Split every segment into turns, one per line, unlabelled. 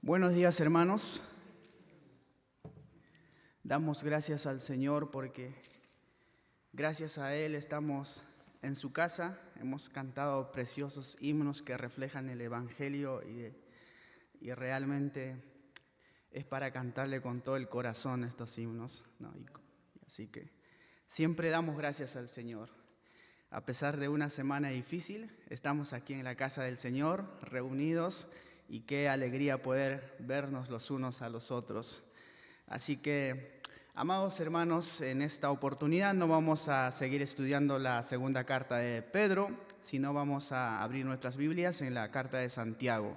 Buenos días, hermanos. Damos gracias al Señor porque gracias a Él estamos en su casa. Hemos cantado preciosos himnos que reflejan el Evangelio y realmente es para cantarle con todo el corazón estos himnos, ¿no? Así que siempre damos gracias al Señor. A pesar de una semana difícil, estamos aquí en la casa del Señor, reunidos, y qué alegría poder vernos los unos a los otros. Así que, amados hermanos, en esta oportunidad no vamos a seguir estudiando la segunda carta de Pedro, sino vamos a abrir nuestras Biblias en la carta de Santiago.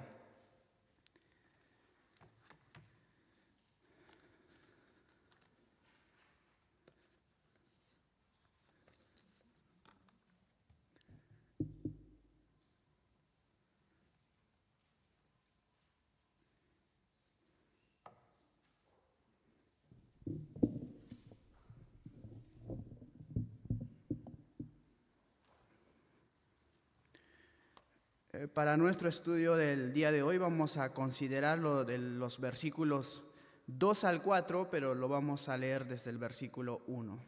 Para nuestro estudio del día de hoy vamos a considerar lo de los versículos 2 al 4, pero lo vamos a leer desde el versículo 1.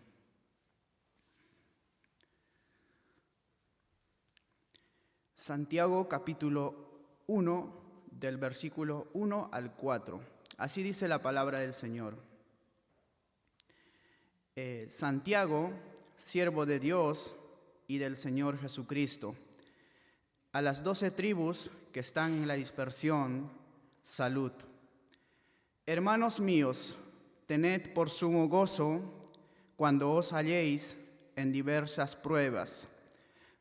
Santiago capítulo 1, del versículo 1 al 4. Así dice la palabra del Señor. Santiago, siervo de Dios y del Señor Jesucristo, a las 12 tribus que están en la dispersión, salud. Hermanos míos, tened por sumo gozo cuando os halléis en diversas pruebas,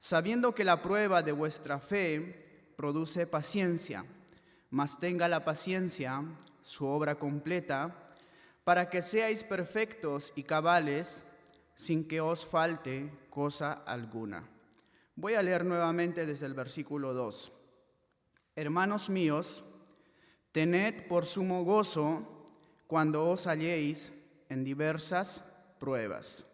sabiendo que la prueba de vuestra fe produce paciencia, mas tenga la paciencia su obra completa, para que seáis perfectos y cabales, sin que os falte cosa alguna. Voy a leer nuevamente desde el versículo 2. Hermanos míos, tened por sumo gozo cuando os halléis en diversas pruebas,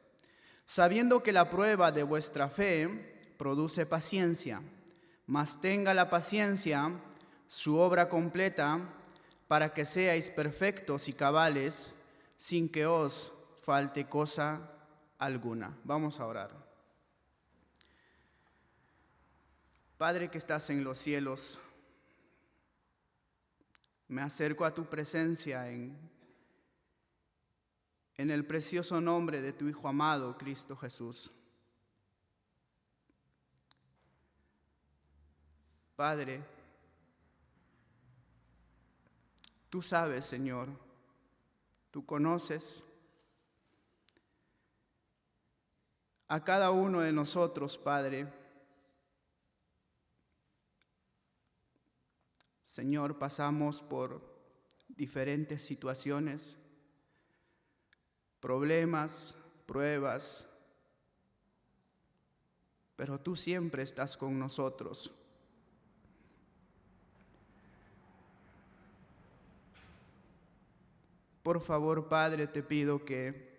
sabiendo que la prueba de vuestra fe produce paciencia, mas tenga la paciencia su obra completa, para que seáis perfectos y cabales, sin que os falte cosa alguna. Vamos a orar. Padre que estás en los cielos, me acerco a tu presencia en el precioso nombre de tu Hijo amado, Cristo Jesús. Padre, tú sabes, Señor, tú conoces a cada uno de nosotros, Padre. Señor, pasamos por diferentes situaciones, problemas, pruebas, pero tú siempre estás con nosotros. Por favor, Padre, te pido que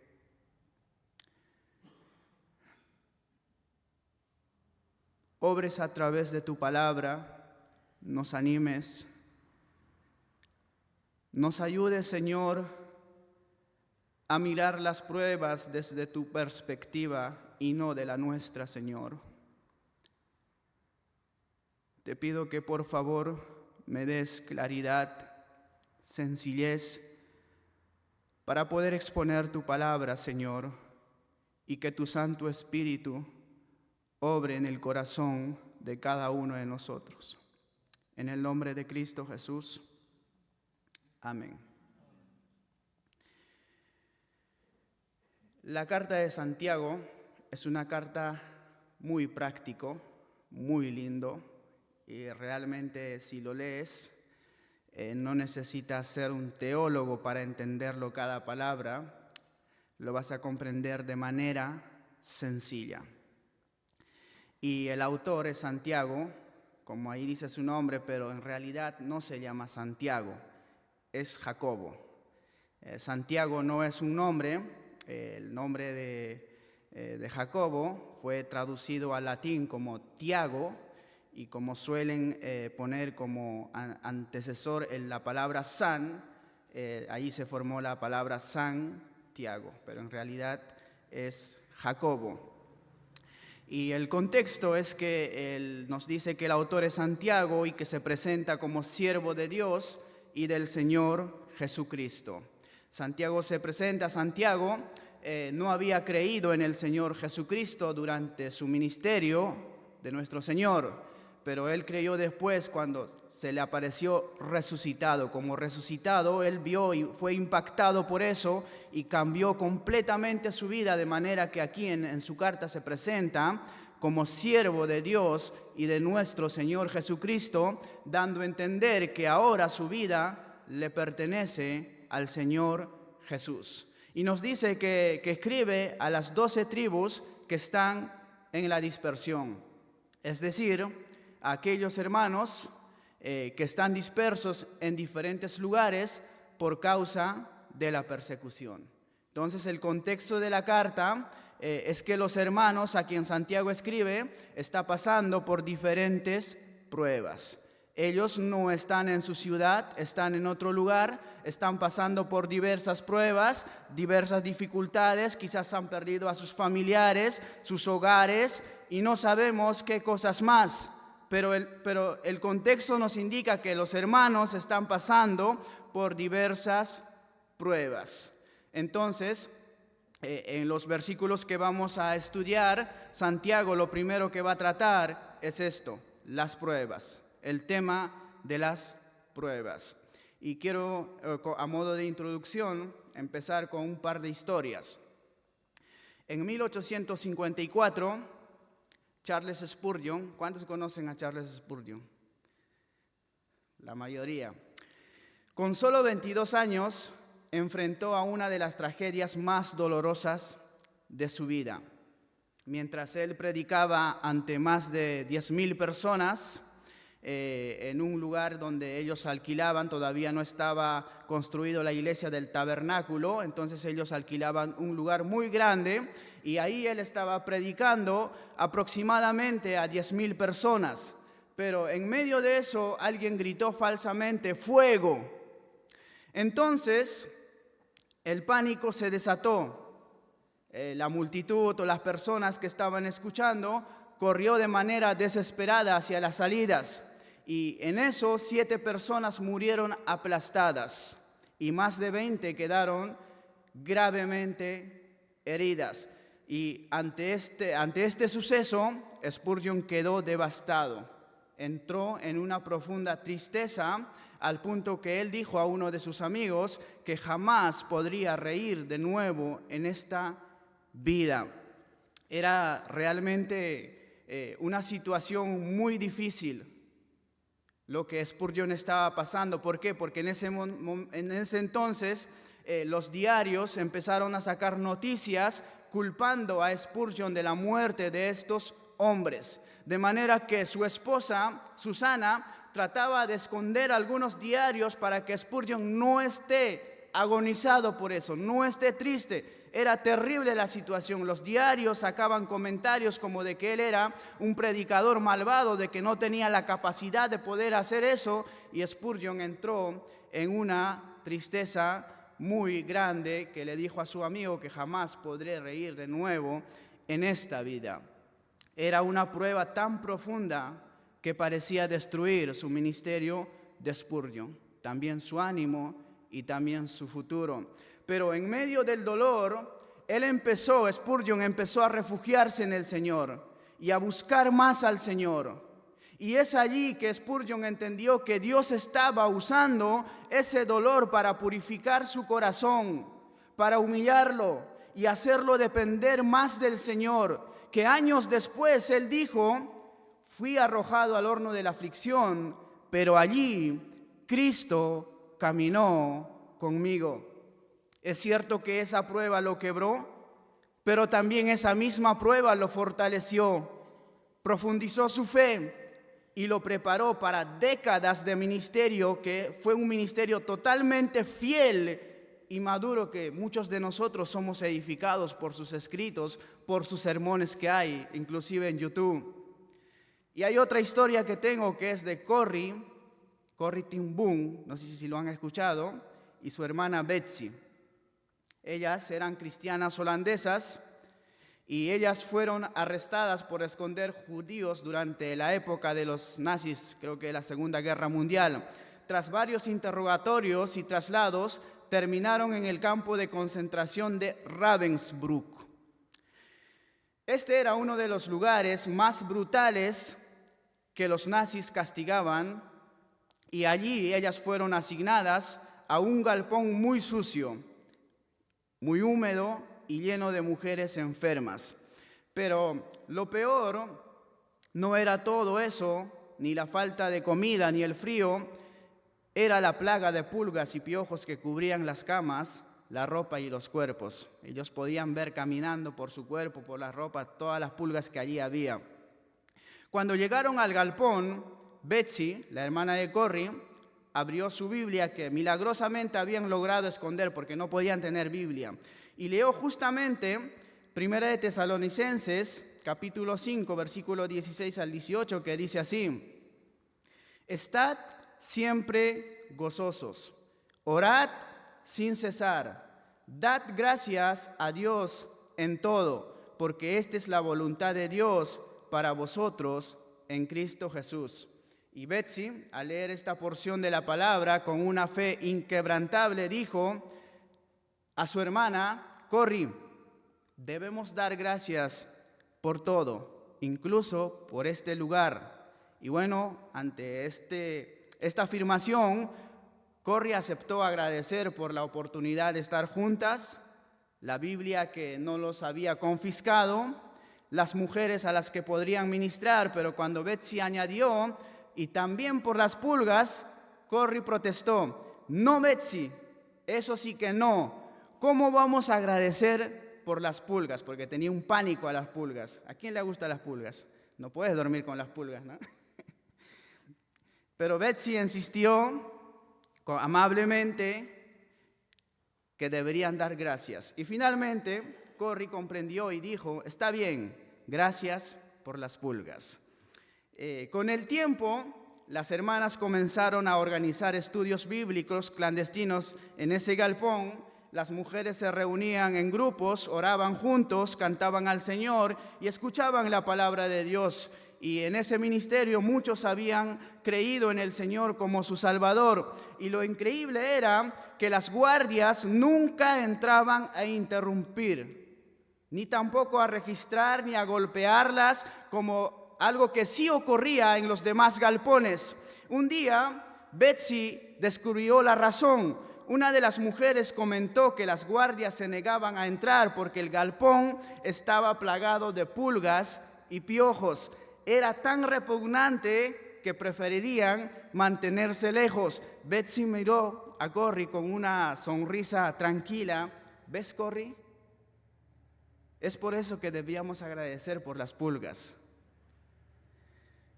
obres a través de tu palabra, nos animes, nos ayudes, Señor, a mirar las pruebas desde tu perspectiva y no de la nuestra, Señor. Te pido que por favor me des claridad, sencillez, para poder exponer tu palabra, Señor, y que tu Santo Espíritu obre en el corazón de cada uno de nosotros. En el nombre de Cristo Jesús. Amén. La carta de Santiago es una carta muy práctico, muy lindo, y realmente si lo lees, no necesitas ser un teólogo para entenderlo cada palabra, lo vas a comprender de manera sencilla. Y el autor es Santiago, como ahí dice su nombre, pero en realidad no se llama Santiago, es Jacobo. Santiago no es un nombre, el nombre de Jacobo fue traducido al latín como Tiago, y como suelen poner como antecesor en la palabra San, ahí se formó la palabra Santiago, pero en realidad es Jacobo. Y el contexto es que él nos dice que el autor es Santiago y que se presenta como siervo de Dios y del Señor Jesucristo. Santiago no había creído en el Señor Jesucristo durante su ministerio de nuestro Señor, pero él creyó después cuando se le apareció resucitado. Como resucitado, él vio y fue impactado por eso y cambió completamente su vida, de manera que aquí en su carta se presenta como siervo de Dios y de nuestro Señor Jesucristo, dando a entender que ahora su vida le pertenece al Señor Jesús. Y nos dice que escribe a las 12 tribus que están en la dispersión, es decir, a aquellos hermanos que están dispersos en diferentes lugares por causa de la persecución. Entonces, el contexto de la carta es que los hermanos a quien Santiago escribe están pasando por diferentes pruebas. Ellos no están en su ciudad, están en otro lugar, están pasando por diversas pruebas, diversas dificultades, quizás han perdido a sus familiares, sus hogares y no sabemos qué cosas más. Pero el contexto nos indica que los hermanos están pasando por diversas pruebas. Entonces, en los versículos que vamos a estudiar, Santiago lo primero que va a tratar es esto, las pruebas. El tema de las pruebas. Y quiero, a modo de introducción, empezar con un par de historias. En 1854, Charles Spurgeon, ¿cuántos conocen a Charles Spurgeon? La mayoría. Con solo 22 años, enfrentó a una de las tragedias más dolorosas de su vida. Mientras él predicaba ante más de 10,000 personas, en un lugar donde ellos alquilaban, todavía no estaba construido la iglesia del tabernáculo, entonces ellos alquilaban un lugar muy grande y ahí él estaba predicando aproximadamente a 10,000 personas. Pero en medio de eso alguien gritó falsamente, ¡fuego! Entonces el pánico se desató. La multitud o las personas que estaban escuchando corrió de manera desesperada hacia las salidas. Y en eso 7 personas murieron aplastadas y más de 20 quedaron gravemente heridas. Y ante este suceso, Spurgeon quedó devastado. Entró en una profunda tristeza al punto que él dijo a uno de sus amigos que jamás podría reír de nuevo en esta vida. Era realmente una situación muy difícil lo que Spurgeon estaba pasando. ¿Por qué? Porque en ese entonces los diarios empezaron a sacar noticias culpando a Spurgeon de la muerte de estos hombres. De manera que su esposa, Susana, trataba de esconder algunos diarios para que Spurgeon no esté agonizado por eso, no esté triste. Era terrible la situación. Los diarios sacaban comentarios como de que él era un predicador malvado, de que no tenía la capacidad de poder hacer eso, y Spurgeon entró en una tristeza muy grande que le dijo a su amigo que jamás podré reír de nuevo en esta vida. Era una prueba tan profunda que parecía destruir su ministerio de Spurgeon, también su ánimo y también su futuro. Pero en medio del dolor, Spurgeon empezó a refugiarse en el Señor y a buscar más al Señor. Y es allí que Spurgeon entendió que Dios estaba usando ese dolor para purificar su corazón, para humillarlo y hacerlo depender más del Señor. Que años después él dijo, fui arrojado al horno de la aflicción, pero allí Cristo caminó conmigo. Es cierto que esa prueba lo quebró, pero también esa misma prueba lo fortaleció, profundizó su fe y lo preparó para décadas de ministerio, que fue un ministerio totalmente fiel y maduro, que muchos de nosotros somos edificados por sus escritos, por sus sermones que hay, inclusive en YouTube. Y hay otra historia que tengo que es de Corrie ten Boom, no sé si lo han escuchado, y su hermana Betsy. Ellas eran cristianas holandesas y ellas fueron arrestadas por esconder judíos durante la época de los nazis, creo que la Segunda Guerra Mundial. Tras varios interrogatorios y traslados, terminaron en el campo de concentración de Ravensbrück. Este era uno de los lugares más brutales que los nazis castigaban, y allí ellas fueron asignadas a un galpón muy sucio, muy húmedo y lleno de mujeres enfermas. Pero lo peor no era todo eso, ni la falta de comida, ni el frío, era la plaga de pulgas y piojos que cubrían las camas, la ropa y los cuerpos. Ellos podían ver caminando por su cuerpo, por la ropa, todas las pulgas que allí había. Cuando llegaron al galpón, Betsy, la hermana de Corrie, abrió su Biblia que milagrosamente habían logrado esconder porque no podían tener Biblia. Y leyó justamente 1 de Tesalonicenses, capítulo 5, versículo 16 al 18, que dice así: Estad siempre gozosos, orad sin cesar, dad gracias a Dios en todo, porque esta es la voluntad de Dios para vosotros en Cristo Jesús. Y Betsy, al leer esta porción de la palabra con una fe inquebrantable, dijo a su hermana: Corrie, debemos dar gracias por todo, incluso por este lugar. Y bueno, ante esta afirmación, Corrie aceptó agradecer por la oportunidad de estar juntas, la Biblia que no los había confiscado, las mujeres a las que podrían ministrar, pero cuando Betsy añadió: y también por las pulgas, Corrie protestó: no, Betsy, eso sí que no. ¿Cómo vamos a agradecer por las pulgas? Porque tenía un pánico a las pulgas. ¿A quién le gustan las pulgas? No puedes dormir con las pulgas, ¿no? Pero Betsy insistió amablemente que deberían dar gracias. Y finalmente Corrie comprendió y dijo: está bien, gracias por las pulgas. Con el tiempo, las hermanas comenzaron a organizar estudios bíblicos clandestinos en ese galpón. Las mujeres se reunían en grupos, oraban juntos, cantaban al Señor y escuchaban la palabra de Dios. Y en ese ministerio muchos habían creído en el Señor como su Salvador. Y lo increíble era que las guardias nunca entraban a interrumpir, ni tampoco a registrar ni a golpearlas como algo que sí ocurría en los demás galpones. Un día, Betsy descubrió la razón. Una de las mujeres comentó que las guardias se negaban a entrar porque el galpón estaba plagado de pulgas y piojos. Era tan repugnante que preferirían mantenerse lejos. Betsy miró a Corrie con una sonrisa tranquila. ¿Ves, Corrie? Es por eso que debíamos agradecer por las pulgas.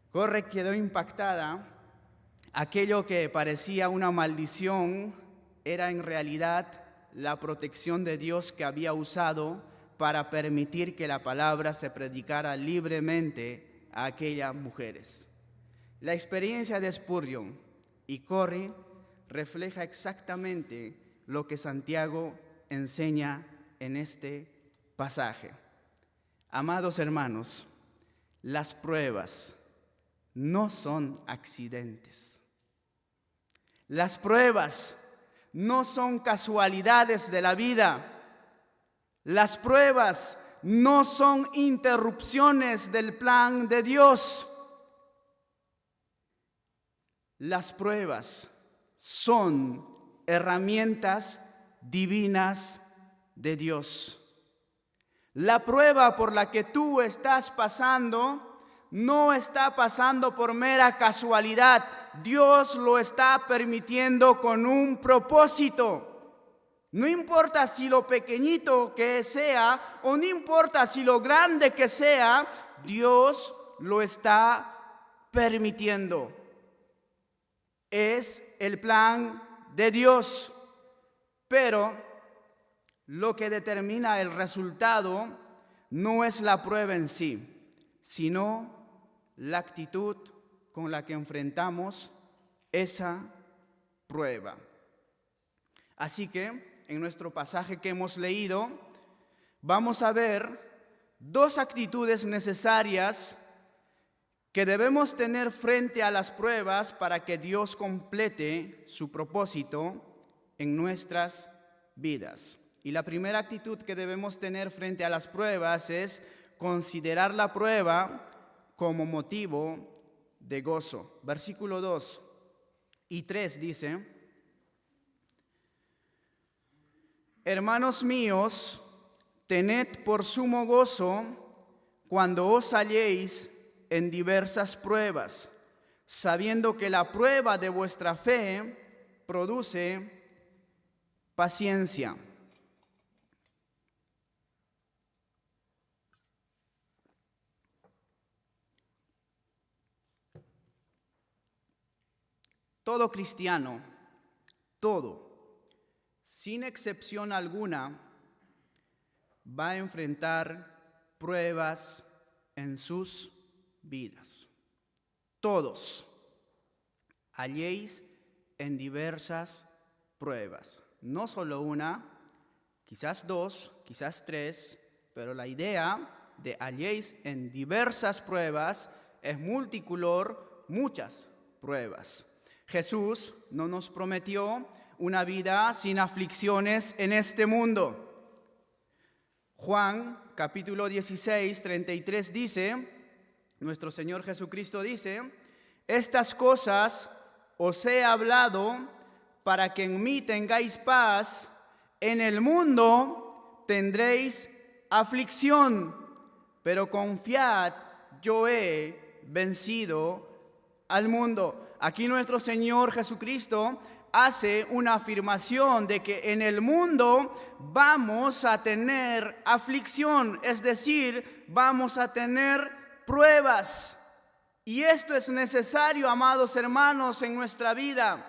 Corrie quedó impactada. Aquello que parecía una maldición era en realidad la protección de Dios que había usado para permitir que la palabra se predicara libremente a aquellas mujeres. La experiencia de Spurgeon y Corrie refleja exactamente lo que Santiago enseña en este pasaje. Amados hermanos, las pruebas no son accidentes. Las pruebas no son casualidades de la vida. Las pruebas no son interrupciones del plan de Dios. Las pruebas son herramientas divinas de Dios. La prueba por la que tú estás pasando no está pasando por mera casualidad. Dios lo está permitiendo con un propósito. No importa si lo pequeñito que sea o no importa si lo grande que sea, Dios lo está permitiendo. Es el plan de Dios. Pero lo que determina el resultado no es la prueba en sí, sino la actitud con la que enfrentamos esa prueba. Así que en nuestro pasaje que hemos leído, vamos a ver dos actitudes necesarias que debemos tener frente a las pruebas para que Dios complete su propósito en nuestras vidas. Y la primera actitud que debemos tener frente a las pruebas es considerar la prueba como motivo de gozo. Versículo 2 y 3 dice: Hermanos míos, tened por sumo gozo cuando os halléis en diversas pruebas, sabiendo que la prueba de vuestra fe produce paciencia. Todo cristiano, sin excepción alguna, va a enfrentar pruebas en sus vidas. Todos halléis en diversas pruebas. No solo una, quizás dos, quizás tres, pero la idea de halléis en diversas pruebas es multicolor, muchas pruebas. Jesús no nos prometió una vida sin aflicciones en este mundo. Juan capítulo 16, 33 dice, nuestro Señor Jesucristo dice: estas cosas os he hablado para que en mí tengáis paz. En el mundo tendréis aflicción, pero confiad, yo he vencido al mundo. Aquí nuestro Señor Jesucristo hace una afirmación de que en el mundo vamos a tener aflicción, es decir, vamos a tener pruebas. Y esto es necesario, amados hermanos, en nuestra vida.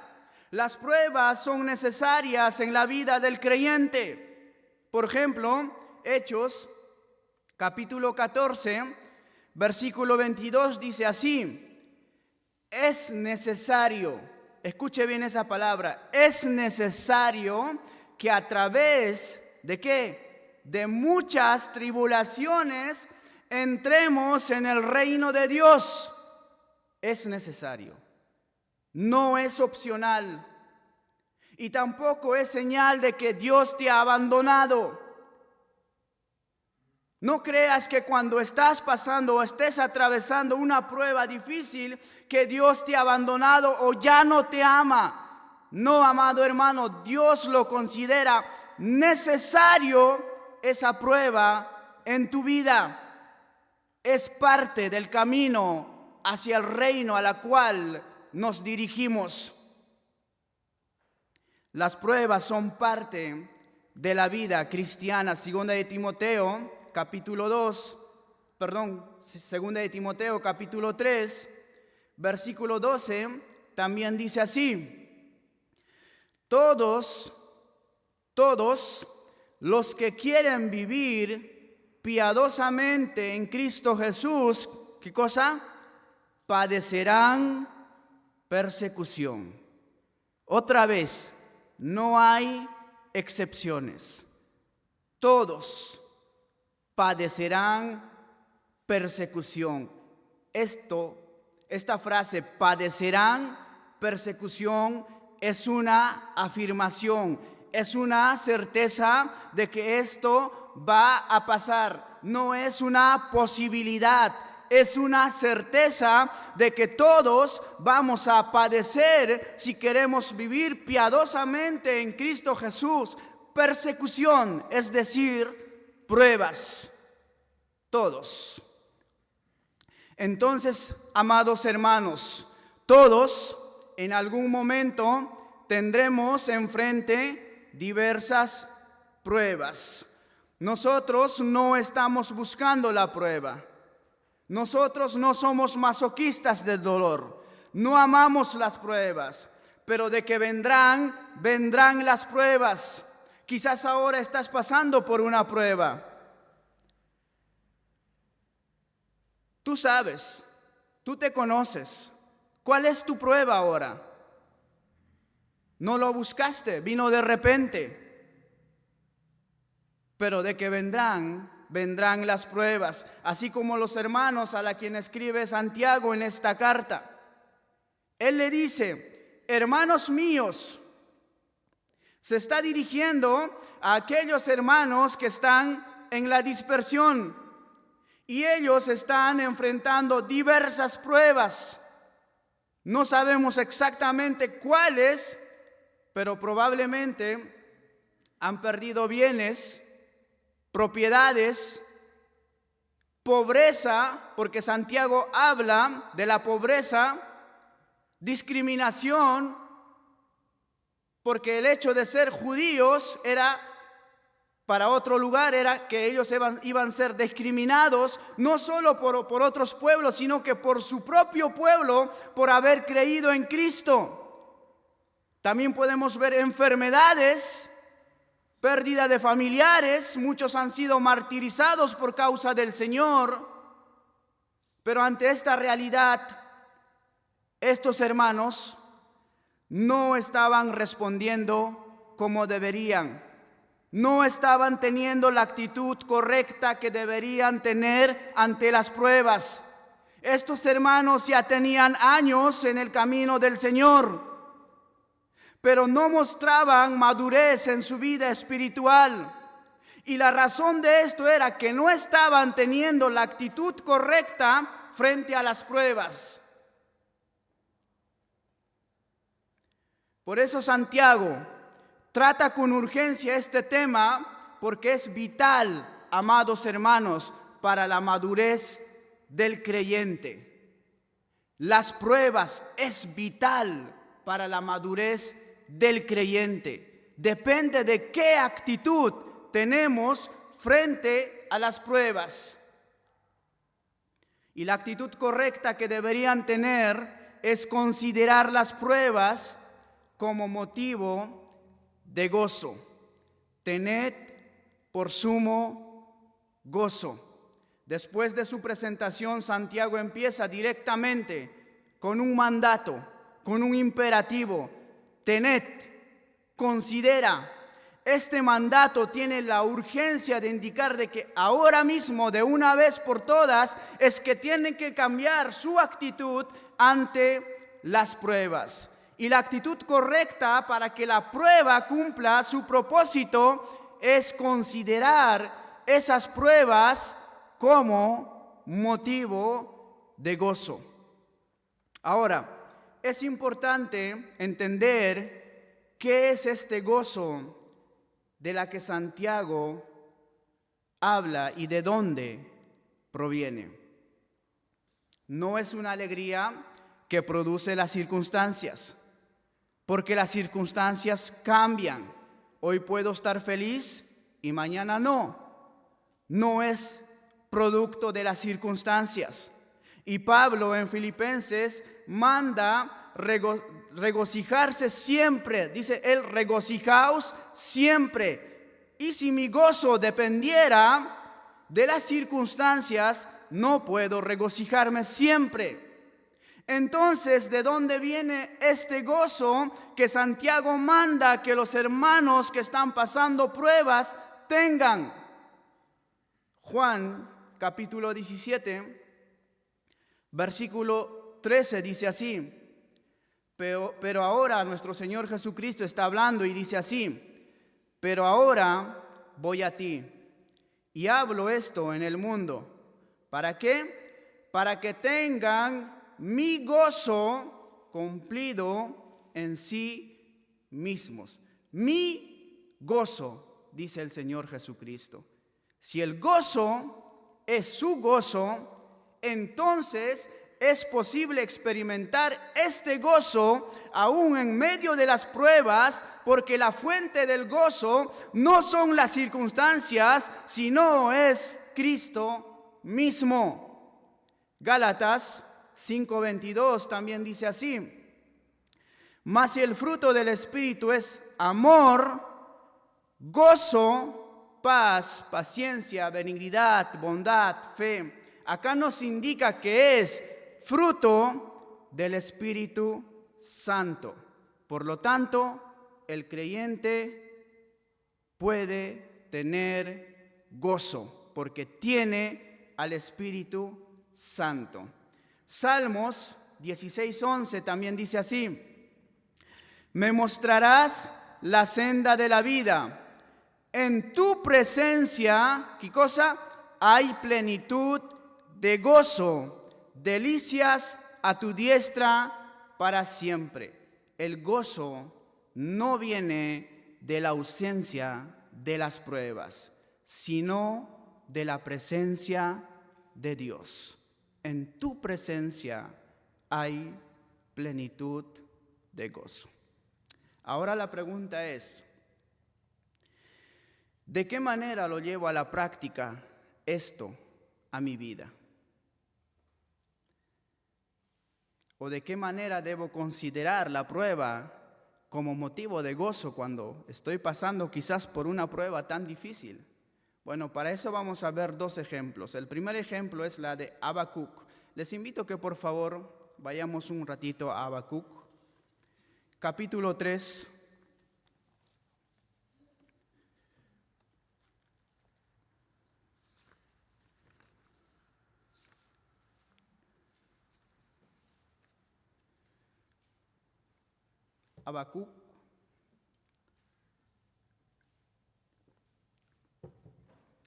Las pruebas son necesarias en la vida del creyente. Por ejemplo, Hechos capítulo 14, versículo 22 dice así: es necesario, escuche bien esa palabra, es necesario que a través de ¿qué? De muchas tribulaciones entremos en el reino de Dios. Es necesario, no es opcional y tampoco es señal de que Dios te ha abandonado. No creas que cuando estás pasando o estés atravesando una prueba difícil, que Dios te ha abandonado o ya no te ama. No, amado hermano, Dios lo considera necesario esa prueba en tu vida. Es parte del camino hacia el reino a la cual nos dirigimos. Las pruebas son parte de la vida cristiana. Segunda de Timoteo capítulo 3, versículo 12, también dice así: todos los que quieren vivir piadosamente en Cristo Jesús, ¿qué cosa? Padecerán persecución. Otra vez, no hay excepciones. Todos padecerán persecución. Esta frase, padecerán persecución, es una afirmación, es una certeza de que esto va a pasar. No es una posibilidad, es una certeza de que todos vamos a padecer, si queremos vivir piadosamente en Cristo Jesús, persecución, es decir, pruebas. Todos. Entonces, amados hermanos, todos en algún momento tendremos enfrente diversas pruebas. Nosotros no estamos buscando la prueba. Nosotros no somos masoquistas del dolor. No amamos las pruebas, pero de que vendrán, vendrán las pruebas. Quizás ahora estás pasando por una prueba. Tú Tú te conoces. ¿Cuál es tu prueba ahora? No lo buscaste, vino de repente. Pero de que vendrán las pruebas, así como los hermanos a la quien escribe Santiago en esta carta. Él le dice: hermanos míos, se está dirigiendo a aquellos hermanos que están en la dispersión y ellos están enfrentando diversas pruebas. No sabemos exactamente cuáles, pero probablemente han perdido bienes, propiedades, pobreza, porque Santiago habla de la pobreza, discriminación, porque el hecho de ser judíos era, para otro lugar, era que ellos iban a ser discriminados, no solo por otros pueblos, sino que por su propio pueblo, por haber creído en Cristo. También podemos ver enfermedades, pérdida de familiares, muchos han sido martirizados por causa del Señor. Pero ante esta realidad, estos hermanos no estaban respondiendo como deberían. No estaban teniendo la actitud correcta que deberían tener ante las pruebas. Estos hermanos ya tenían años en el camino del Señor, pero no mostraban madurez en su vida espiritual. Y la razón de esto era que no estaban teniendo la actitud correcta frente a las pruebas. Por eso Santiago trata con urgencia este tema, porque es vital, amados hermanos, para la madurez del creyente. Las pruebas es vital para la madurez del creyente. Depende de qué actitud tenemos frente a las pruebas. Y la actitud correcta que deberían tener es considerar las pruebas como motivo de gozo. Tened por sumo gozo. Después de su presentación, Santiago empieza directamente con un mandato, con un imperativo. Tened, considera. Este mandato tiene la urgencia de indicar de que ahora mismo, de una vez por todas, es que tienen que cambiar su actitud ante las pruebas. Y la actitud correcta para que la prueba cumpla su propósito es considerar esas pruebas como motivo de gozo. Ahora, es importante entender qué es este gozo de la que Santiago habla y de dónde proviene. No es una alegría que produce las circunstancias, porque las circunstancias cambian. Hoy puedo estar feliz y mañana no. No es producto de las circunstancias. Y Pablo en Filipenses manda regocijarse siempre. Dice él: regocijaos siempre. Y si mi gozo dependiera de las circunstancias, no puedo regocijarme siempre. Entonces, ¿de dónde viene este gozo que Santiago manda que los hermanos que están pasando pruebas tengan? Juan, capítulo 17, versículo 13, dice así. Pero ahora nuestro Señor Jesucristo está hablando y dice así: pero ahora voy a ti y hablo esto en el mundo. ¿Para qué? Para que tengan mi gozo cumplido en sí mismos. Mi gozo, dice el Señor Jesucristo. Si el gozo es su gozo, entonces es posible experimentar este gozo aún en medio de las pruebas, porque la fuente del gozo no son las circunstancias, sino es Cristo mismo. Gálatas 5:22 también dice así: mas si el fruto del Espíritu es amor, gozo, paz, paciencia, benignidad, bondad, fe. Acá nos indica que es fruto del Espíritu Santo. Por lo tanto, el creyente puede tener gozo porque tiene al Espíritu Santo. Salmos 16:11 también dice así: me mostrarás la senda de la vida. En tu presencia, ¿qué cosa? Hay plenitud de gozo, delicias a tu diestra para siempre. El gozo no viene de la ausencia de las pruebas, sino de la presencia de Dios. En tu presencia hay plenitud de gozo. Ahora la pregunta es, ¿de qué manera lo llevo a la práctica esto a mi vida? ¿O de qué manera debo considerar la prueba como motivo de gozo cuando estoy pasando quizás por una prueba tan difícil? Bueno, para eso vamos a ver dos ejemplos. El primer ejemplo es la de Habacuc. Les invito que por favor vayamos un ratito a Habacuc, capítulo 3. Habacuc,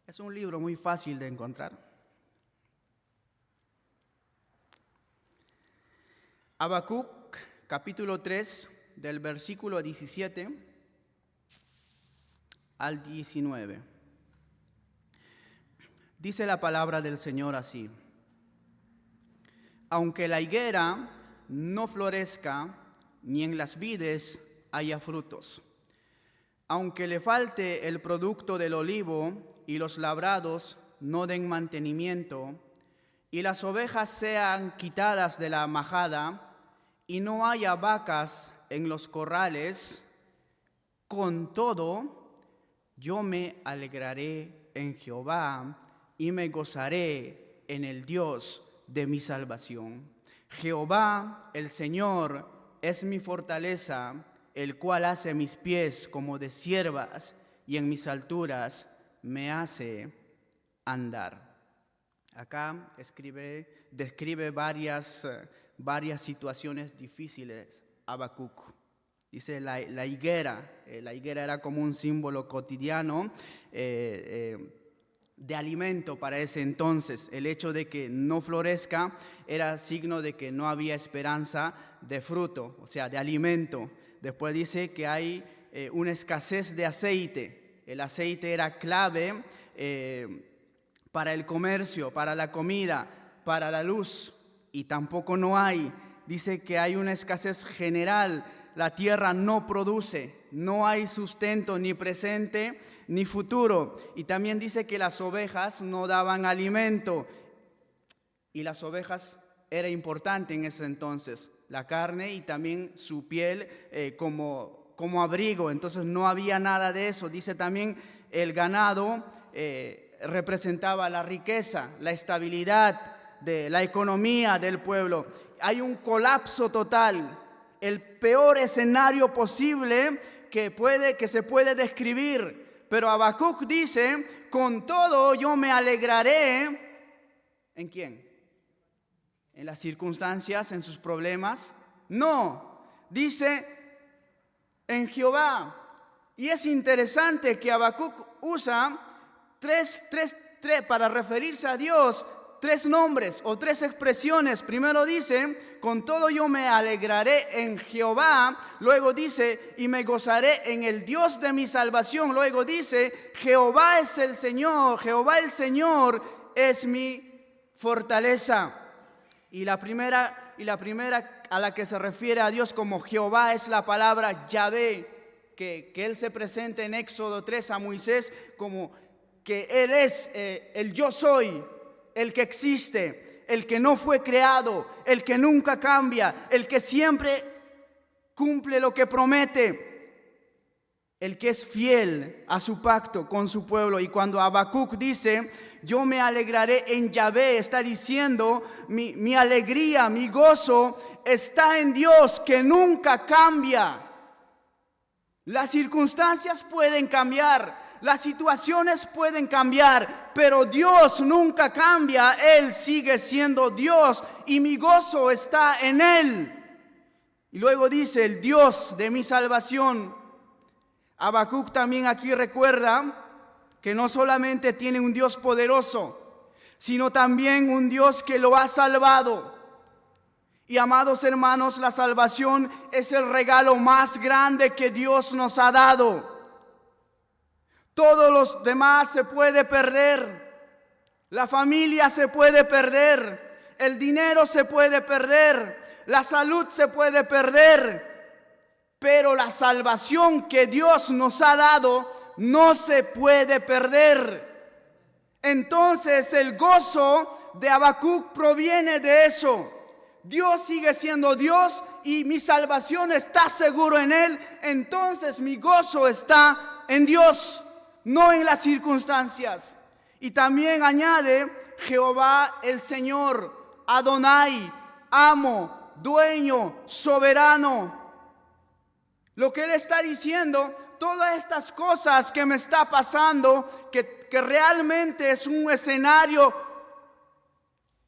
es un libro muy fácil de encontrar. Habacuc, capítulo 3, del versículo 17 al 19. Dice la palabra del Señor así: aunque la higuera no florezca, ni en las vides haya frutos, aunque le falte el producto del olivo y los labrados no den mantenimiento, y las ovejas sean quitadas de la majada, y no haya vacas en los corrales, con todo yo me alegraré en Jehová y me gozaré en el Dios de mi salvación. Jehová, el Señor, es mi fortaleza, el cual hace mis pies como de ciervas y en mis alturas me hace andar. Acá describe varias situaciones difíciles Habacuc. Dice la higuera era como un símbolo cotidiano de alimento para ese entonces. El hecho de que no florezca era signo de que no había esperanza de fruto, o sea, de alimento. Después dice que hay una escasez de aceite. El aceite era clave para el comercio, para la comida, para la luz, y tampoco no hay. Dice que hay una escasez general. La tierra no produce, no hay sustento ni presente ni futuro. Y también dice que las ovejas no daban alimento. Y las ovejas era importante en ese entonces, la carne y también su piel como abrigo. Entonces no había nada de eso. Dice también el ganado representaba la riqueza, la estabilidad de la economía del pueblo. Hay un colapso total. El peor escenario posible que se puede describir. Pero Habacuc dice, con todo yo me alegraré. ¿En quién? ¿En las circunstancias, en sus problemas? No, dice en Jehová. Y es interesante que Habacuc usa para referirse a Dios, tres nombres o tres expresiones. Primero dice, con todo yo me alegraré en Jehová. Luego dice, y me gozaré en el Dios de mi salvación. Luego dice, Jehová es el Señor. Jehová el Señor es mi fortaleza. Y la primera a la que se refiere a Dios como Jehová es la palabra Yahvé, que Él se presenta en Éxodo 3 a Moisés como que Él es el yo soy, el que existe, el que no fue creado, el que nunca cambia, el que siempre cumple lo que promete. el que es fiel a su pacto con su pueblo. Y cuando Habacuc dice, yo me alegraré en Yahvé, está diciendo, mi alegría, mi gozo está en Dios, que nunca cambia. Las circunstancias pueden cambiar, las situaciones pueden cambiar, pero Dios nunca cambia. Él sigue siendo Dios y mi gozo está en Él. Y luego dice, el Dios de mi salvación. Habacuc también aquí recuerda que no solamente tiene un Dios poderoso, sino también un Dios que lo ha salvado. Y amados hermanos, la salvación es el regalo más grande que Dios nos ha dado. Todos los demás se puede perder, la familia se puede perder, el dinero se puede perder, la salud se puede perder. Pero la salvación que Dios nos ha dado no se puede perder. Entonces el gozo de Habacuc proviene de eso. Dios sigue siendo Dios y mi salvación está seguro en Él. Entonces mi gozo está en Dios, no en las circunstancias. Y también añade Jehová el Señor, Adonai, amo, dueño, soberano. Lo que Él está diciendo, todas estas cosas que me está pasando, que realmente es un escenario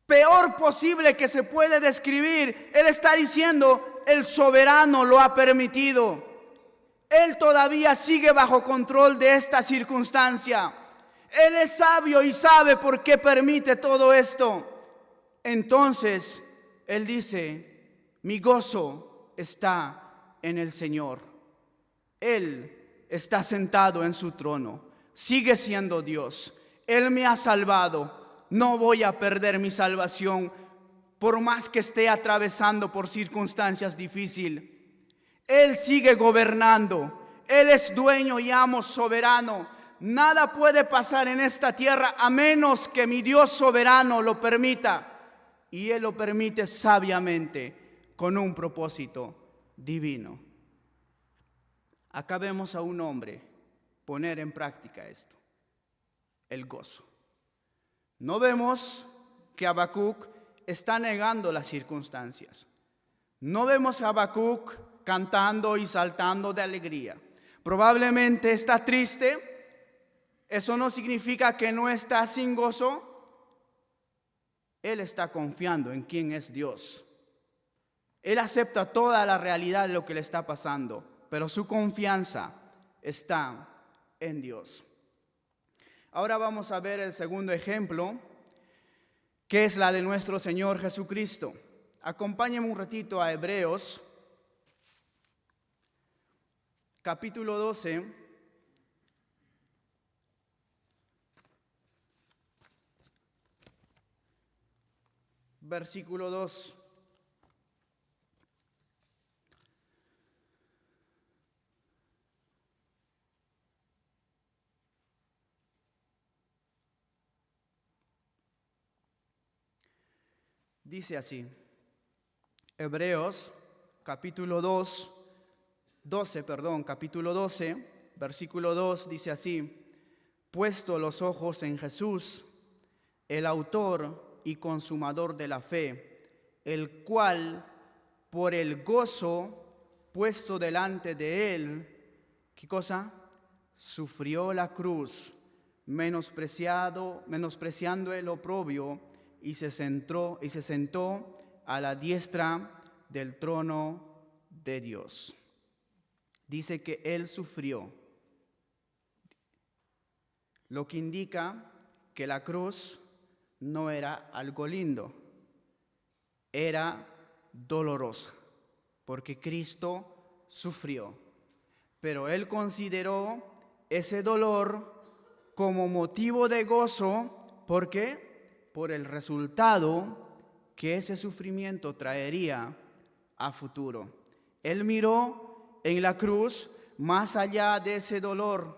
peor posible que se puede describir, Él está diciendo, el soberano lo ha permitido. Él todavía sigue bajo control de esta circunstancia. Él es sabio y sabe por qué permite todo esto. Entonces, Él dice, mi gozo está en el Señor. Él está sentado en su trono, sigue siendo Dios. Él me ha salvado, no voy a perder mi salvación por más que esté atravesando por circunstancias difíciles. Él sigue gobernando, Él es dueño y amo soberano. Nada puede pasar en esta tierra a menos que mi Dios soberano lo permita, y Él lo permite sabiamente con un propósito divino. Acá vemos a un hombre poner en práctica esto, el gozo. No vemos que Habacuc está negando las circunstancias. No vemos a Habacuc cantando y saltando de alegría. Probablemente está triste. Eso no significa que no está sin gozo. Él está confiando en quién es Dios. Él acepta toda la realidad de lo que le está pasando, pero su confianza está en Dios. Ahora vamos a ver el segundo ejemplo, que es la de nuestro Señor Jesucristo. Acompáñenme un ratito a Hebreos, capítulo 12, versículo 2. Dice así, Hebreos capítulo 12, versículo 2 dice así: puesto los ojos en Jesús, el autor y consumador de la fe, el cual por el gozo puesto delante de él, ¿qué cosa? Sufrió la cruz, menospreciando el oprobio, y se sentó a la diestra del trono de Dios. Dice que Él sufrió, lo que indica que la cruz no era algo lindo, era dolorosa, porque Cristo sufrió. Pero Él consideró ese dolor como motivo de gozo, ¿por qué? Por el resultado que ese sufrimiento traería a futuro. Él miró en la cruz más allá de ese dolor.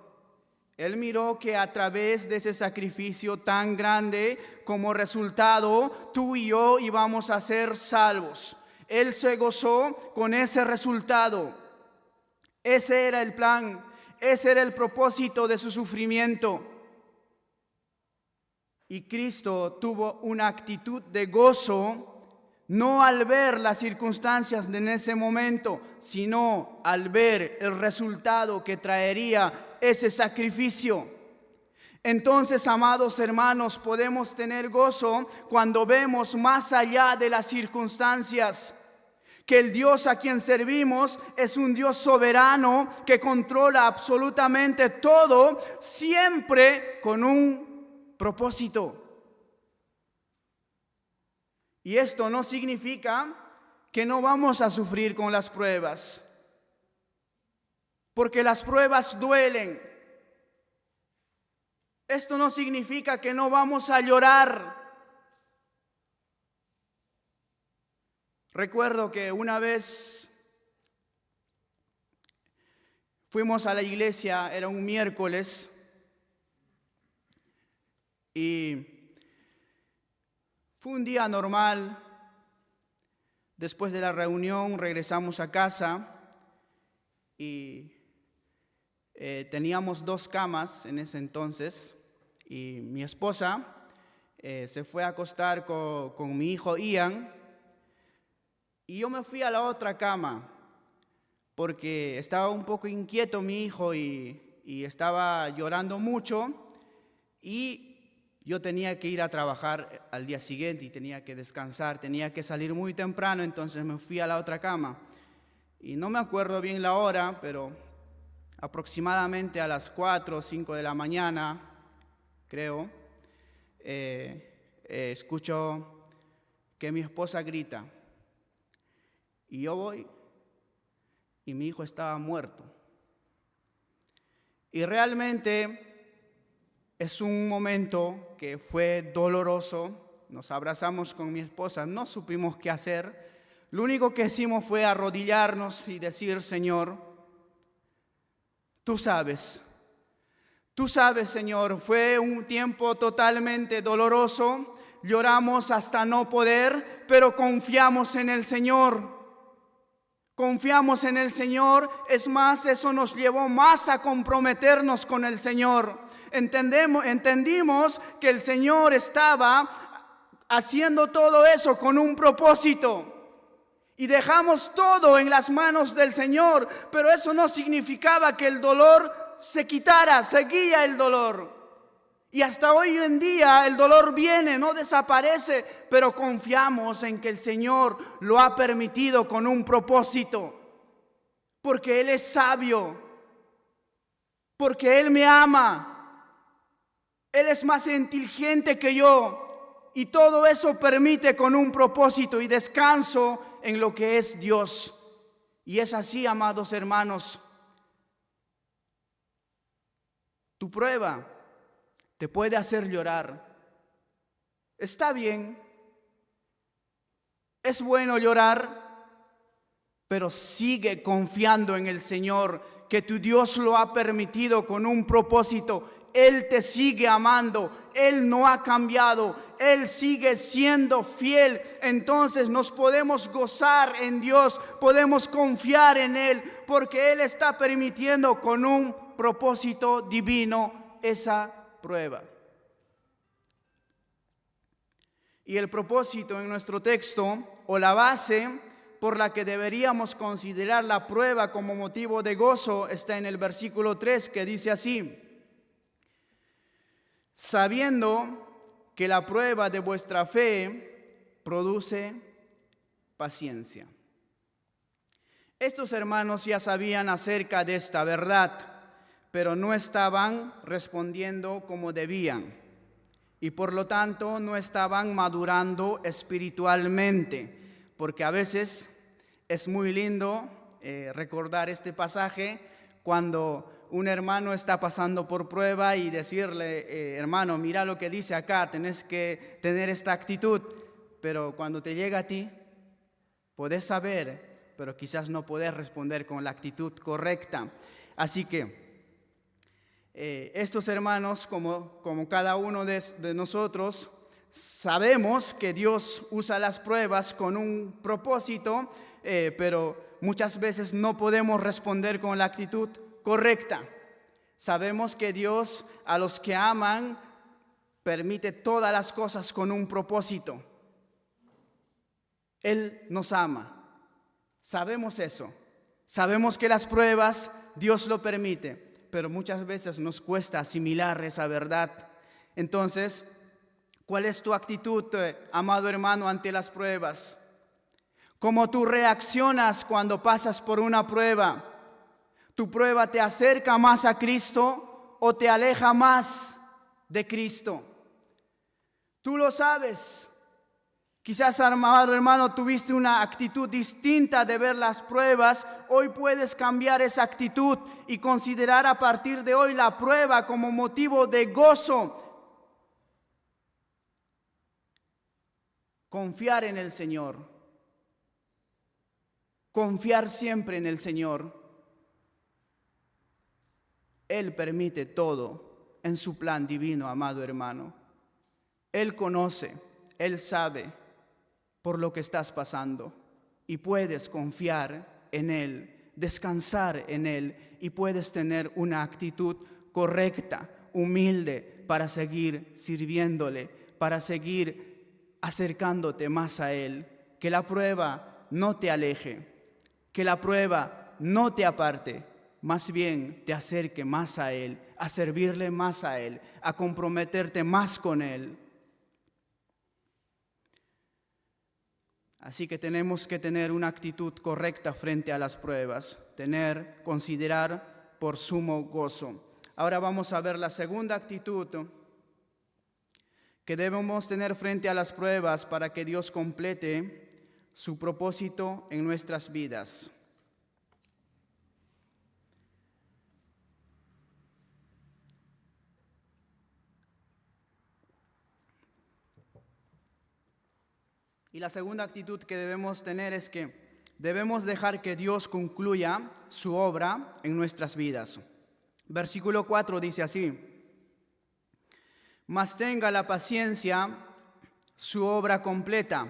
Él miró que a través de ese sacrificio tan grande, como resultado, tú y yo íbamos a ser salvos. Él se gozó con ese resultado. Ese era el plan. Ese era el propósito de su sufrimiento. Y Cristo tuvo una actitud de gozo, no al ver las circunstancias en ese momento, sino al ver el resultado que traería ese sacrificio. Entonces, amados hermanos, podemos tener gozo cuando vemos más allá de las circunstancias, que el Dios a quien servimos es un Dios soberano que controla absolutamente todo, siempre con un propósito. Y esto no significa que no vamos a sufrir con las pruebas, porque las pruebas duelen. Esto no significa que no vamos a llorar. Recuerdo que una vez fuimos a la iglesia, era un miércoles, y fue un día normal. Después de la reunión regresamos a casa y teníamos 2 camas en ese entonces, y mi esposa se fue a acostar con mi hijo Ian. Y yo me fui a la otra cama porque estaba un poco inquieto mi hijo y estaba llorando mucho, y yo tenía que ir a trabajar al día siguiente y tenía que descansar, tenía que salir muy temprano, entonces me fui a la otra cama. Y no me acuerdo bien la hora, pero aproximadamente a las 4 o 5 de la mañana, creo, escucho que mi esposa grita. Y yo voy y mi hijo estaba muerto. Y realmente es un momento que fue doloroso. Nos abrazamos con mi esposa, no supimos qué hacer. Lo único que hicimos fue arrodillarnos y decir: Señor, tú sabes, Señor, fue un tiempo totalmente doloroso. Lloramos hasta no poder, pero confiamos en el Señor. Confiamos en el Señor, es más, eso nos llevó más a comprometernos con el Señor. Entendimos que el Señor estaba haciendo todo eso con un propósito. Y dejamos todo en las manos del Señor, pero eso no significaba que el dolor se quitara, seguía el dolor. Y hasta hoy en día el dolor viene, no desaparece, pero confiamos en que el Señor lo ha permitido con un propósito. Porque Él es sabio, porque Él me ama, Él es más inteligente que yo. Y todo eso permite con un propósito y descanso en lo que es Dios. Y es así, amados hermanos. Tu prueba te puede hacer llorar. Está bien, es bueno llorar, pero sigue confiando en el Señor, que tu Dios lo ha permitido con un propósito. Él te sigue amando, Él no ha cambiado, Él sigue siendo fiel. Entonces nos podemos gozar en Dios, podemos confiar en Él, porque Él está permitiendo con un propósito divino esa prueba. Y el propósito en nuestro texto, o la base por la que deberíamos considerar la prueba como motivo de gozo, está en el versículo 3, que dice así: sabiendo que la prueba de vuestra fe produce paciencia. Estos hermanos ya sabían acerca de esta verdad, pero no estaban respondiendo como debían, y por lo tanto no estaban madurando espiritualmente, porque a veces es muy lindo recordar este pasaje cuando un hermano está pasando por prueba y decirle: hermano, mira lo que dice acá, tenés que tener esta actitud. Pero cuando te llega a ti, podés saber, pero quizás no podés responder con la actitud correcta. Así que estos hermanos, como cada uno de nosotros, sabemos que Dios usa las pruebas con un propósito, pero muchas veces no podemos responder con la actitud correcta. Sabemos que Dios a los que aman permite todas las cosas con un propósito. Él nos ama. Sabemos eso. Sabemos que las pruebas Dios lo permite, pero muchas veces nos cuesta asimilar esa verdad. Entonces, ¿cuál es tu actitud, amado hermano, ante las pruebas? ¿Cómo tú reaccionas cuando pasas por una prueba? ¿Tu prueba te acerca más a Cristo o te aleja más de Cristo? Tú lo sabes. Quizás, amado hermano, tuviste una actitud distinta de ver las pruebas. Hoy puedes cambiar esa actitud y considerar a partir de hoy la prueba como motivo de gozo. Confiar en el Señor. Confiar siempre en el Señor. Él permite todo en su plan divino, amado hermano. Él conoce, Él sabe por lo que estás pasando y puedes confiar en Él, descansar en Él y puedes tener una actitud correcta, humilde para seguir sirviéndole, para seguir acercándote más a Él. Que la prueba no te aleje, que la prueba no te aparte, más bien te acerque más a Él, a servirle más a Él, a comprometerte más con Él. Así que tenemos que tener una actitud correcta frente a las pruebas, considerar por sumo gozo. Ahora vamos a ver la segunda actitud que debemos tener frente a las pruebas para que Dios complete su propósito en nuestras vidas. Y la segunda actitud que debemos tener es que debemos dejar que Dios concluya su obra en nuestras vidas. Versículo 4 dice así: mas tenga la paciencia su obra completa.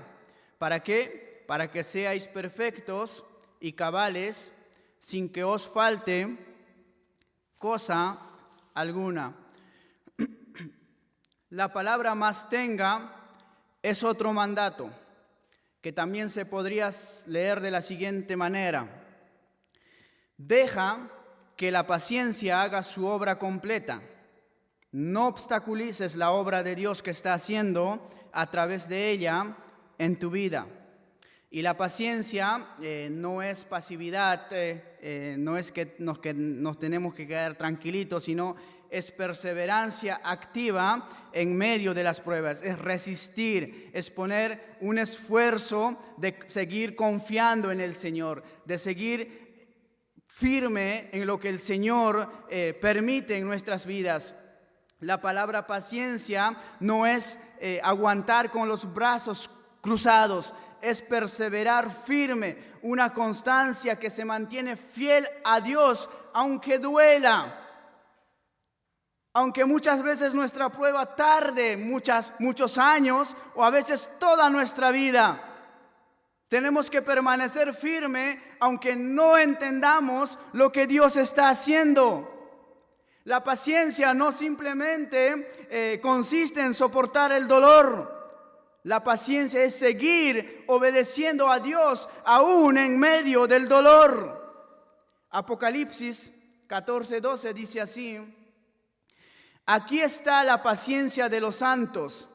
¿Para qué? Para que seáis perfectos y cabales, sin que os falte cosa alguna. La palabra mas tenga es otro mandato que también se podría leer de la siguiente manera: deja que la paciencia haga su obra completa. No obstaculices la obra de Dios que está haciendo a través de ella en tu vida. Y la paciencia no es pasividad, no es que nos tenemos que quedar tranquilitos, sino es perseverancia activa en medio de las pruebas, es resistir, es poner un esfuerzo de seguir confiando en el Señor, de seguir firme en lo que el Señor permite en nuestras vidas. La palabra paciencia no es aguantar con los brazos cruzados, es perseverar firme, una constancia que se mantiene fiel a Dios, aunque duela. Aunque muchas veces nuestra prueba tarde muchos años o a veces toda nuestra vida, tenemos que permanecer firme aunque no entendamos lo que Dios está haciendo. La paciencia no simplemente consiste en soportar el dolor. La paciencia es seguir obedeciendo a Dios aún en medio del dolor. Apocalipsis 14:12 dice así: aquí está la paciencia de los santos,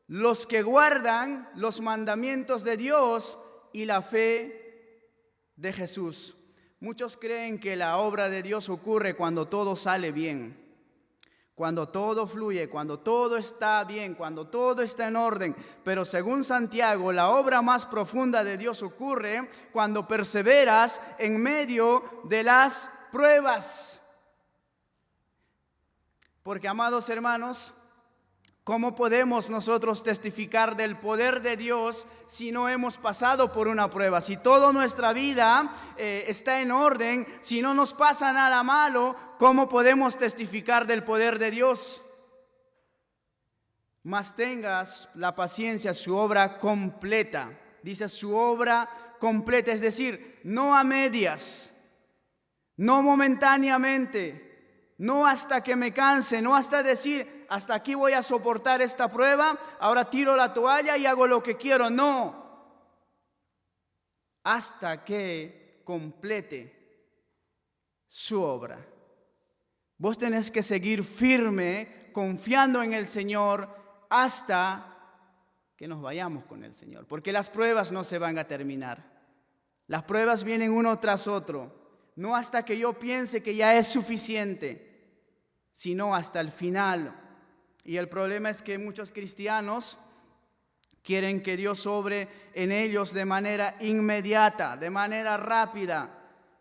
los que guardan los mandamientos de Dios y la fe de Jesús. Muchos creen que la obra de Dios ocurre cuando todo sale bien, cuando todo fluye, cuando todo está bien, cuando todo está en orden. Pero según Santiago, la obra más profunda de Dios ocurre cuando perseveras en medio de las pruebas. Porque, amados hermanos, ¿cómo podemos nosotros testificar del poder de Dios si no hemos pasado por una prueba? Si toda nuestra vida está en orden, si no nos pasa nada malo, ¿cómo podemos testificar del poder de Dios? Mas tengas la paciencia, su obra completa. Dice su obra completa, es decir, no a medias, no momentáneamente, No hasta que me canse, no hasta decir, hasta aquí voy a soportar esta prueba, ahora tiro la toalla y hago lo que quiero. No. Hasta que complete su obra. Vos tenés que seguir firme, confiando en el Señor hasta que nos vayamos con el Señor. Porque las pruebas no se van a terminar. Las pruebas vienen uno tras otro. No hasta que yo piense que ya es suficiente, sino hasta el final. Y el problema es que muchos cristianos quieren que Dios obre en ellos de manera inmediata, de manera rápida.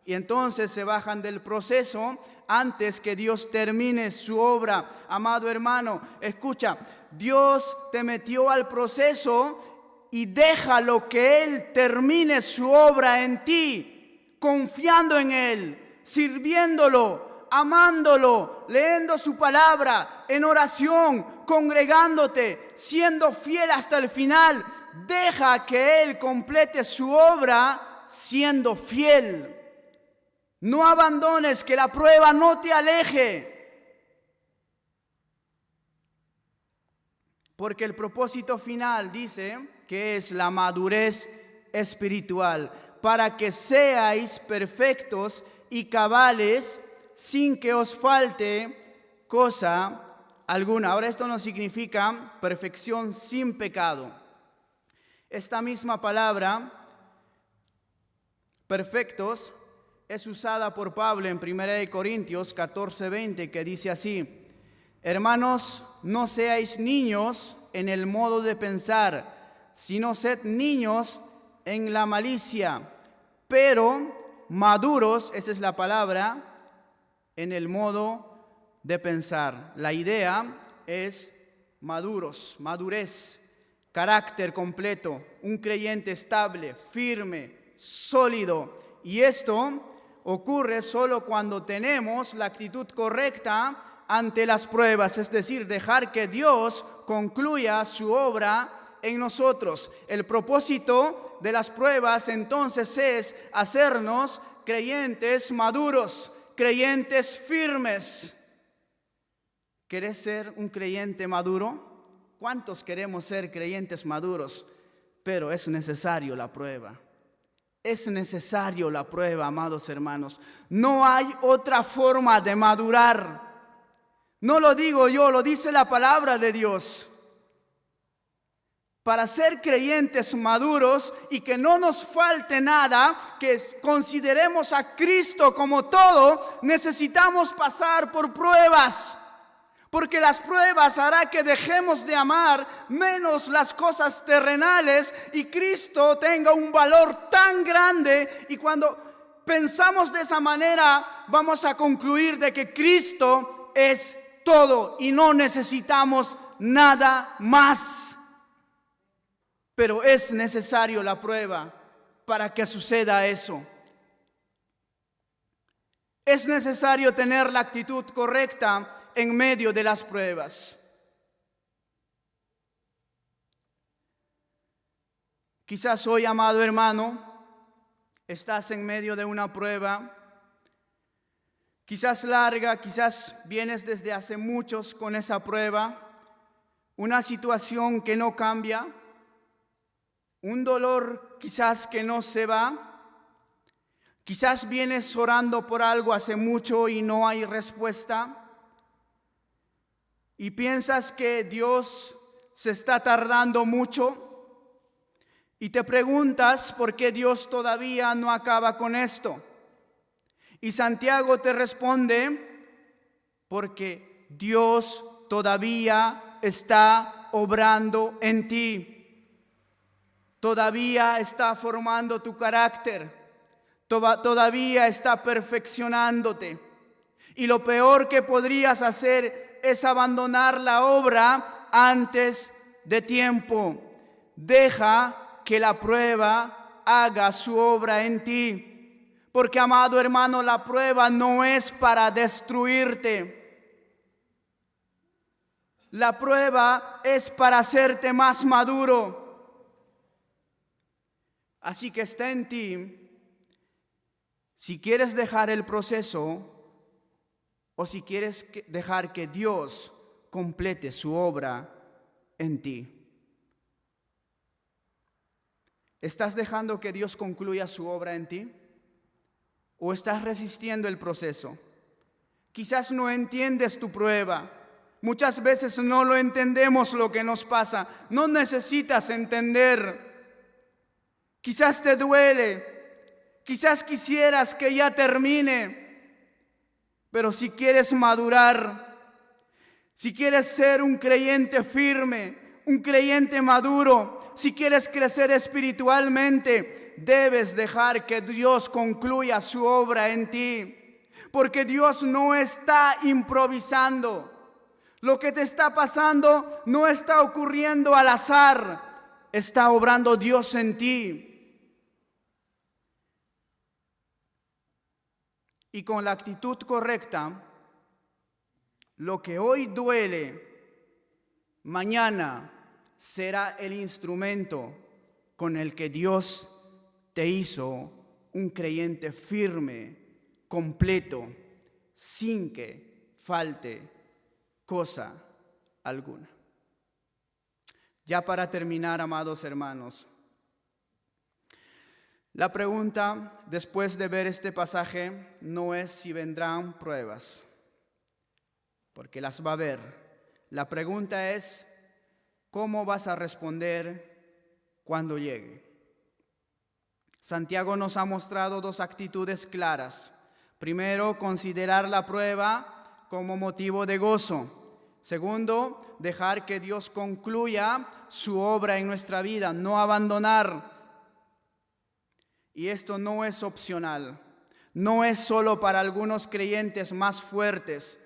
Y entonces se bajan del proceso antes que Dios termine su obra. Amado hermano, escucha, Dios te metió al proceso y déjalo que Él termine su obra en ti. Confiando en Él, sirviéndolo, amándolo, leyendo su palabra, en oración, congregándote, siendo fiel hasta el final. Deja que Él complete su obra siendo fiel. No abandones, que la prueba no te aleje. Porque el propósito final dice que es la madurez espiritual, para que seáis perfectos y cabales sin que os falte cosa alguna. Ahora, esto no significa perfección sin pecado. Esta misma palabra, perfectos, es usada por Pablo en 1 Corintios 14:20, que dice así: hermanos, no seáis niños en el modo de pensar, sino sed niños en la malicia, pero maduros, esa es la palabra, en el modo de pensar. La idea es maduros, madurez, carácter completo, un creyente estable, firme, sólido. Y esto ocurre solo cuando tenemos la actitud correcta ante las pruebas, es decir, dejar que Dios concluya su obra en nosotros. El propósito de las pruebas entonces es hacernos creyentes maduros, creyentes firmes. ¿Querés ser un creyente maduro? ¿Cuántos queremos ser creyentes maduros? Pero es necesario la prueba. Es necesario la prueba, amados hermanos. No hay otra forma de madurar. No lo digo yo, lo dice la palabra de Dios. Para ser creyentes maduros y que no nos falte nada, que consideremos a Cristo como todo, necesitamos pasar por pruebas. Porque las pruebas hará que dejemos de amar menos las cosas terrenales y Cristo tenga un valor tan grande. Y cuando pensamos de esa manera, vamos a concluir de que Cristo es todo y no necesitamos nada más. Pero es necesario la prueba para que suceda eso. Es necesario tener la actitud correcta en medio de las pruebas. Quizás hoy, amado hermano, estás en medio de una prueba, quizás larga, quizás vienes desde hace muchos con esa prueba, una situación que no cambia, un dolor quizás que no se va, quizás vienes orando por algo hace mucho y no hay respuesta, y piensas que Dios se está tardando mucho, y te preguntas por qué Dios todavía no acaba con esto. Y Santiago te responde, porque Dios todavía está obrando en ti. Todavía está formando tu carácter, todavía está perfeccionándote. Y lo peor que podrías hacer es abandonar la obra antes de tiempo. Deja que la prueba haga su obra en ti. Porque, amado hermano, la prueba no es para destruirte. La prueba es para hacerte más maduro. Así que está en ti, si quieres dejar el proceso o si quieres dejar que Dios complete su obra en ti. ¿Estás dejando que Dios concluya su obra en ti? ¿O estás resistiendo el proceso? Quizás no entiendes tu prueba. Muchas veces no lo entendemos lo que nos pasa. No necesitas entender. Quizás te duele. Quizás quisieras que ya termine. Pero si quieres madurar, si quieres ser un creyente firme, un creyente maduro, si quieres crecer espiritualmente, debes dejar que Dios concluya su obra en ti. Porque Dios no está improvisando. Lo que te está pasando no está ocurriendo al azar. Está obrando Dios en ti. Y con la actitud correcta, lo que hoy duele, mañana será el instrumento con el que Dios te hizo un creyente firme, completo, sin que falte cosa alguna. Ya para terminar, amados hermanos, la pregunta después de ver este pasaje no es si vendrán pruebas, porque las va a haber. La pregunta es, ¿cómo vas a responder cuando llegue? Santiago nos ha mostrado dos actitudes claras. Primero, considerar la prueba como motivo de gozo. Segundo, dejar que Dios concluya su obra en nuestra vida, no abandonar. Y esto no es opcional, no es solo para algunos creyentes más fuertes,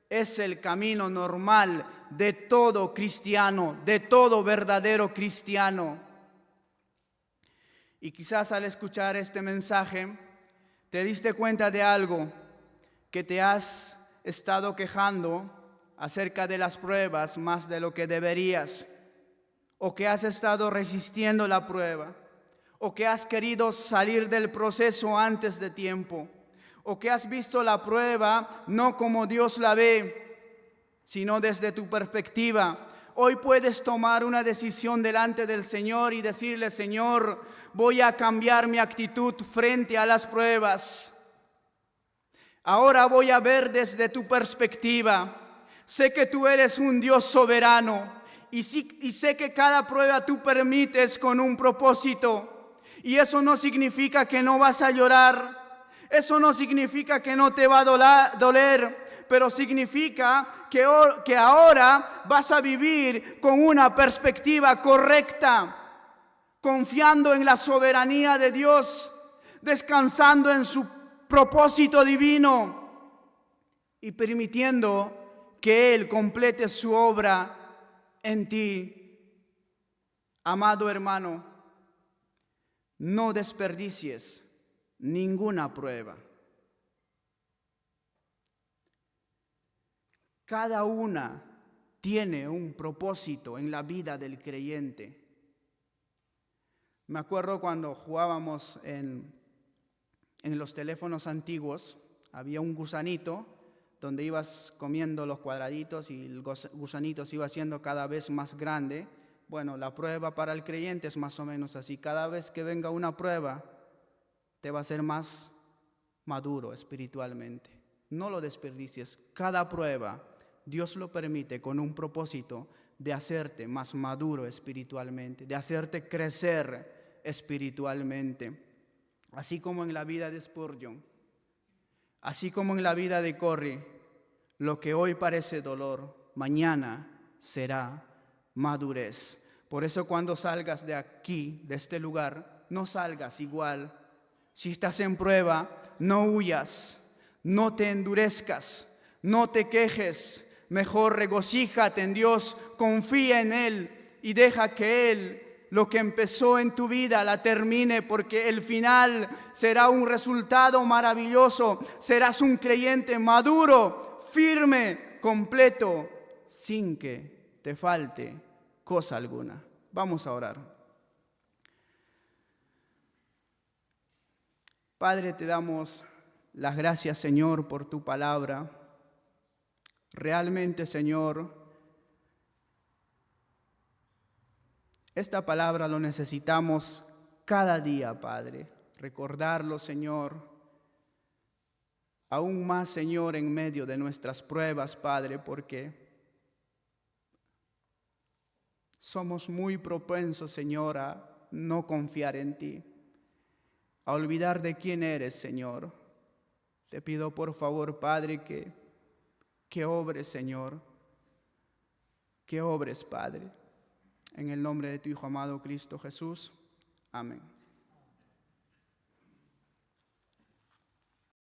es el camino normal de todo cristiano, de todo verdadero cristiano. Y quizás al escuchar este mensaje, te diste cuenta de algo, que te has estado quejando acerca de las pruebas más de lo que deberías, o que has estado resistiendo la prueba, o que has querido salir del proceso antes de tiempo, o que has visto la prueba no como Dios la ve, sino desde tu perspectiva. Hoy puedes tomar una decisión delante del Señor y decirle: Señor, voy a cambiar mi actitud frente a las pruebas. Ahora voy a ver desde tu perspectiva. Sé que tú eres un Dios soberano y sé que cada prueba tú permites con un propósito. Y eso no significa que no vas a llorar, eso no significa que no te va a doler, pero significa que ahora vas a vivir con una perspectiva correcta, confiando en la soberanía de Dios, descansando en su propósito divino y permitiendo que Él complete su obra en ti. Amado hermano, no desperdicies ninguna prueba. Cada una tiene un propósito en la vida del creyente. Me acuerdo cuando jugábamos en los teléfonos antiguos, había un gusanito donde ibas comiendo los cuadraditos y el gusanito se iba haciendo cada vez más grande. Bueno, la prueba para el creyente es más o menos así. Cada vez que venga una prueba, te va a hacer más maduro espiritualmente. No lo desperdicies. Cada prueba, Dios lo permite con un propósito de hacerte más maduro espiritualmente, de hacerte crecer espiritualmente. Así como en la vida de Spurgeon, así como en la vida de Corrie, lo que hoy parece dolor, mañana será madurez. Por eso cuando salgas de aquí, de este lugar, no salgas igual. Si estás en prueba, no huyas, no te endurezcas, no te quejes. Mejor regocíjate en Dios, confía en Él y deja que Él, lo que empezó en tu vida, la termine, porque el final será un resultado maravilloso. Serás un creyente maduro, firme, completo, sin que te falte cosa alguna. Vamos a orar. Padre, te damos las gracias, Señor, por tu palabra. realmente, Señor, esta palabra lo necesitamos cada día, Padre. Recordarlo, Señor, aún más, Señor, en medio de nuestras pruebas, Padre, porque somos muy propensos, Señor, a no confiar en ti, a olvidar de quién eres, Señor. Te pido, por favor, Padre, que obres, Señor, que obres, Padre. En el nombre de tu Hijo amado Cristo Jesús. Amén.